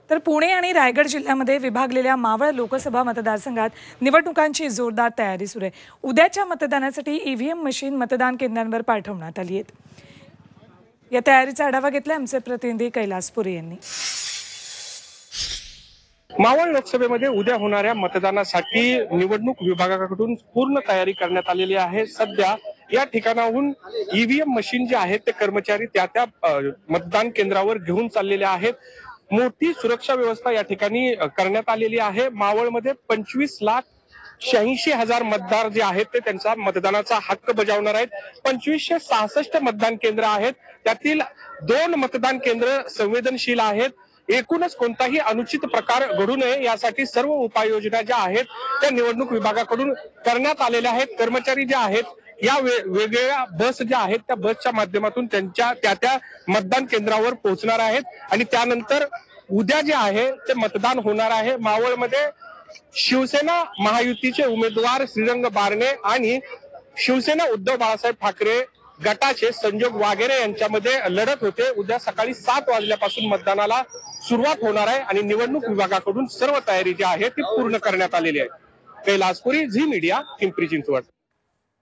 तर पुणे आणि रायगड जिल्ह्यामध्ये विभागलेल्या मावळ लोकसभा मतदारसंघात निवडणुकांची जोरदार तयारी सुरू आहे। उद्याच्या मतदानासाठी ईव्हीएम मशीन मतदान केंद्रांवर पाठवण्यात आली आहेत। या तयारीचा आढावा घेतला आमचे प्रतिनिधी कैलास पुरी यांनी। मावळ लोकसभेमध्ये उद्या होणाऱ्या मतदानासाठी निवडणूक विभागाकडून पूर्ण तयारी करण्यात आलेली आहे। सध्या या ठिकाणाहून ईव्हीएम मशीन जे आहेत ते कर्मचारी त्या मतदान केंद्रावर घेऊन चाललेले आहेत। मोठी सुरक्षा व्यवस्था या ठिकाणी करण्यात आलेली आहे। मावळमध्ये 25,86,000 मतदार जे आहेत ते त्यांचा मतदानाचा हक्क बजावणार आहेत। 2566 मतदान केंद्र आहेत, त्यातील 2 मतदान केंद्र संवेदनशील आहेत। एकूणच कोणताही अनुचित प्रकार घडू नये यासाठी सर्व उपाययोजना ज्या आहेत त्या निवडणूक विभागाकडून करण्यात आलेल्या आहेत। कर्मचारी जे आहेत या वेगवेगळ्या बस ज्या आहेत त्या बसच्या माध्यमातून त्या मतदान केंद्रावर पोहोचणार आहेत आणि त्यानंतर उद्या जे आहे ते मतदान होणार आहे। मावळमध्ये शिवसेना महायुतीचे उमेदवार श्रीरंग बारणे आणि शिवसेना उद्धव बाळासाहेब ठाकरे गटाचे संजोग वागेरे यांच्यामध्ये लढत होते। उद्या सकाळी 7 वाजल्यापासून मतदानाला सुरुवात होणार आहे आणि निवडणूक विभागाकडून सर्व तयारी जी आहे ती पूर्ण करण्यात आलेली आहे। कैलास पुरी, झी मीडिया, पिंपरी चिंचवड।